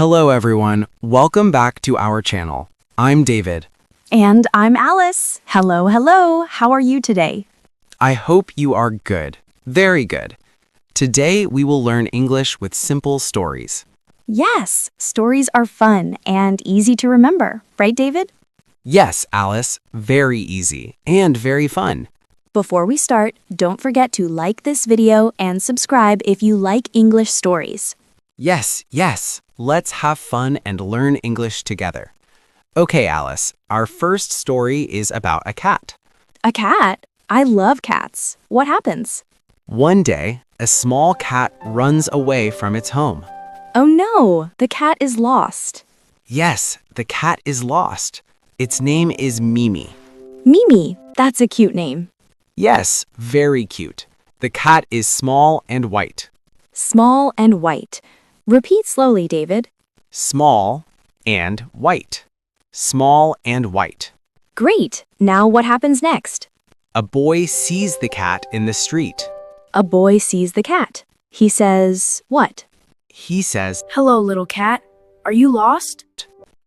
Hello everyone, welcome back to our channel. I'm David. And I'm Alice. Hello, hello. How are you today? I hope you are good. Very good. Today we will learn English with simple stories. Yes, stories are fun and easy to remember, right, David? Yes, Alice, very easy and very fun. Before we start, don't forget to like this video and subscribe if you like English stories. Yes, let's have fun and learn English together. Okay, Alice, our first story is about a cat. A cat? I love cats. What happens? One day, a small cat runs away from its home. Oh no, the cat is lost. Yes, the cat is lost. Its name is Mimi. Mimi, that's a cute name. Yes, very cute. The cat is small and white. Small and white. Repeat slowly, David. Small and white. Small and white. Great. Now what happens next? A boy sees the cat in the street. A boy sees the cat. He says, what? He says, Hello, little cat. Are you lost?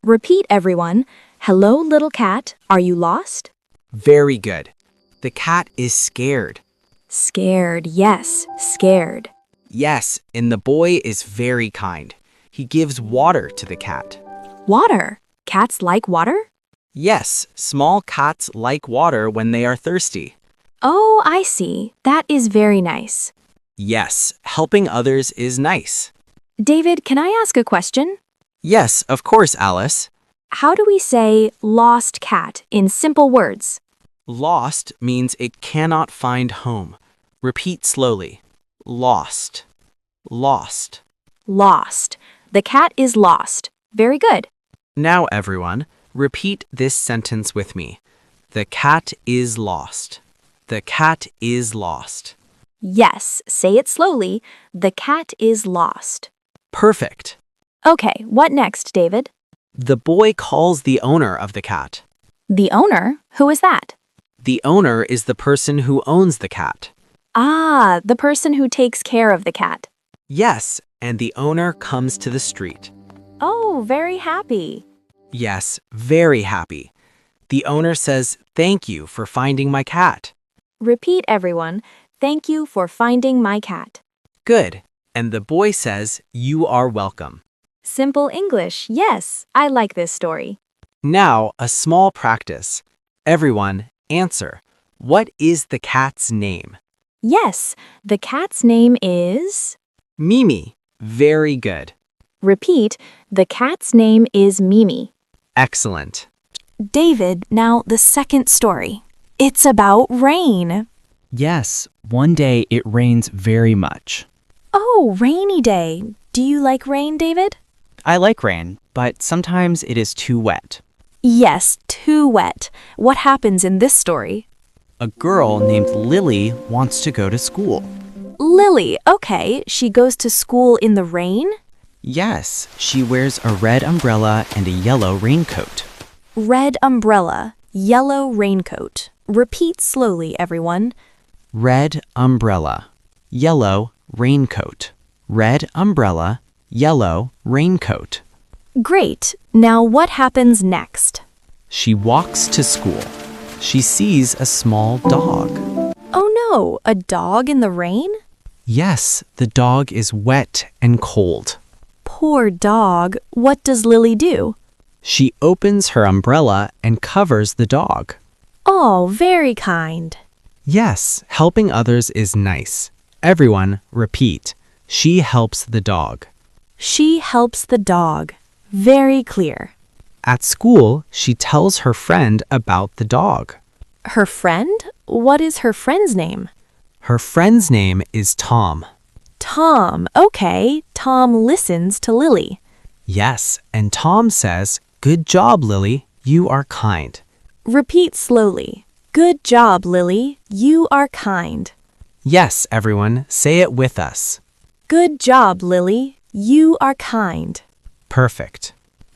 Repeat, everyone. Hello, little cat. Are you lost? very good. The cat is scared. Scared, yes, scared. Yes, and the boy is very kind. He gives water to the cat. Water. Cats like water? Yes, small cats like water when they are thirsty. Oh, I see. That is very nice. Yes, helping others is nice. David, can I ask a question? Yes, of course, Alice. How do we say lost cat in simple words? Lost means it cannot find home. Repeat slowly. Lost. Lost. Lost. The cat is lost. Very good. Now, everyone, repeat this sentence with me. The cat is lost. The cat is lost. Yes, say it slowly. The cat is lost. Perfect. Okay, what next, David? The boy calls the owner of the cat. The owner? Who is that? The owner is the person who owns the cat. Ah, the person who takes care of the cat. Yes, and the owner comes to the street. Oh, very happy. Yes, very happy. The owner says, "Thank you for finding my cat." Repeat, everyone. Thank you for finding my cat. Good. And the boy says, "You are welcome." Simple English. Yes, I like this story. Now, a small practice. Everyone, answer. What is the cat's name? Yes, the cat's name is... Mimi. Very good. Repeat, the cat's name is Mimi. Excellent. David, now the second story. It's about rain. Yes, one day it rains very much. Oh, rainy day. Do you like rain, David? I like rain, but sometimes it is too wet. Yes, too wet. What happens in this story? A girl named Lily wants to go to school. Lily, okay, she goes to school in the rain? Yes, she wears a red umbrella and a yellow raincoat. Red umbrella, yellow raincoat. Repeat slowly, everyone. Red umbrella, yellow raincoat. Red umbrella, yellow raincoat. Great. Now what happens next? She walks to school. She sees a small dog. Oh no, a dog in the rain? Yes, the dog is wet and cold. Poor dog. What does Lily do? She opens her umbrella and covers the dog. Oh, very kind. Yes, helping others is nice. Everyone, repeat. She helps the dog. She helps the dog. Very clear. At school, she tells her friend about the dog. Her friend? What is her friend's name? Her friend's name is Tom. Tom. Okay, Tom listens to Lily. Yes, and Tom says, "Good job, Lily. You are kind." Repeat slowly. Good job, Lily. You are kind. Yes, everyone, say it with us. Good job, Lily. You are kind. Perfect.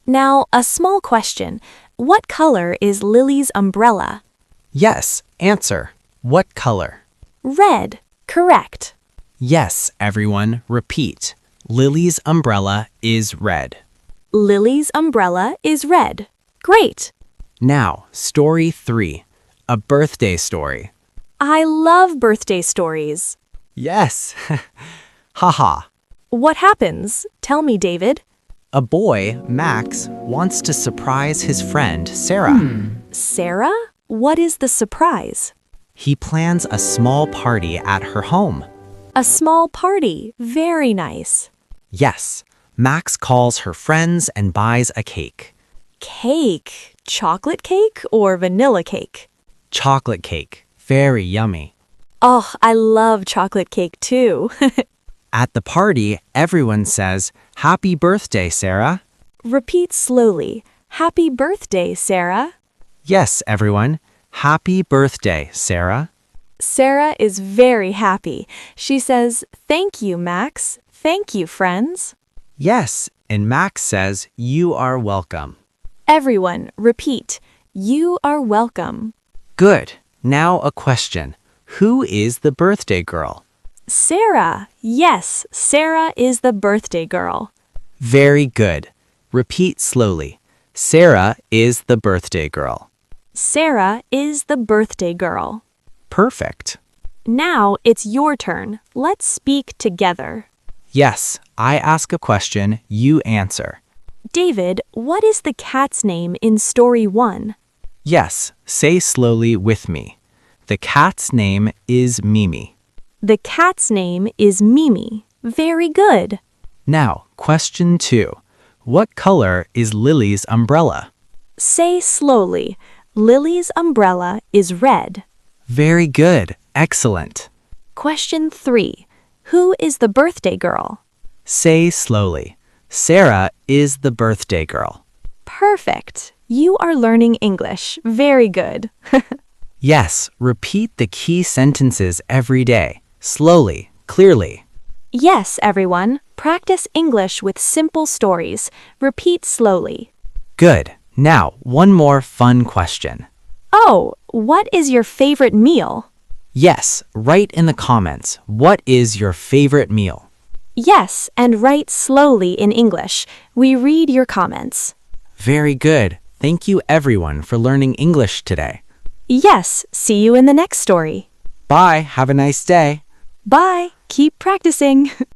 Now, a small question. What color is Lily's umbrella? Yes, answer. What color? Red. Correct. Yes, everyone, repeat. Lily's umbrella is red. Lily's umbrella is red. Great. Now, story 3. A birthday story. I love birthday stories. Yes. Haha. What happens? Tell me, David. A boy, Max, wants to surprise his friend, Sarah. Sarah? What is the surprise? He plans a small party at her home. A small party. Very nice. Yes, Max calls her friends and buys a cake. Cake. Chocolate cake or vanilla cake? Chocolate cake. Very yummy. Oh, I love chocolate cake too. At the party, everyone says, "Happy birthday, Sarah." Repeat slowly. Happy birthday, Sarah. Yes, everyone. Happy birthday, Sarah. Sarah is very happy. She says, "Thank you, Max. Thank you, friends." Yes, and Max says, "You are welcome." Everyone, repeat. You are welcome. Good. Now a question. Who is the birthday girl? Sarah. Yes, Sarah is the birthday girl. Very good. Repeat slowly. Sarah is the birthday girl. Sarah is the birthday girl. Perfect. Now it's your turn. Let's speak together. Yes, I ask a question, you answer. David, what is the cat's name in story 1? Yes, say slowly with me. The cat's name is Mimi. The cat's name is Mimi. Very good. Now, question 2. What color is Lily's umbrella? Say slowly. Lily's umbrella is red. Very good. Excellent. Question 3. Who is the birthday girl? Say slowly. Sarah is the birthday girl. Perfect. You are learning English. Very good. Yes, repeat the key sentences every day. Slowly, clearly. Yes, everyone. Practice English with simple stories. Repeat slowly. Good. Now, one more fun question. Oh, what is your favorite meal? Yes, write in the comments, what is your favorite meal? Yes, and write slowly in English. We read your comments. Very good. Thank you everyone for learning English today. Yes, see you in the next story. Bye. Have a nice day. Bye. Keep practicing.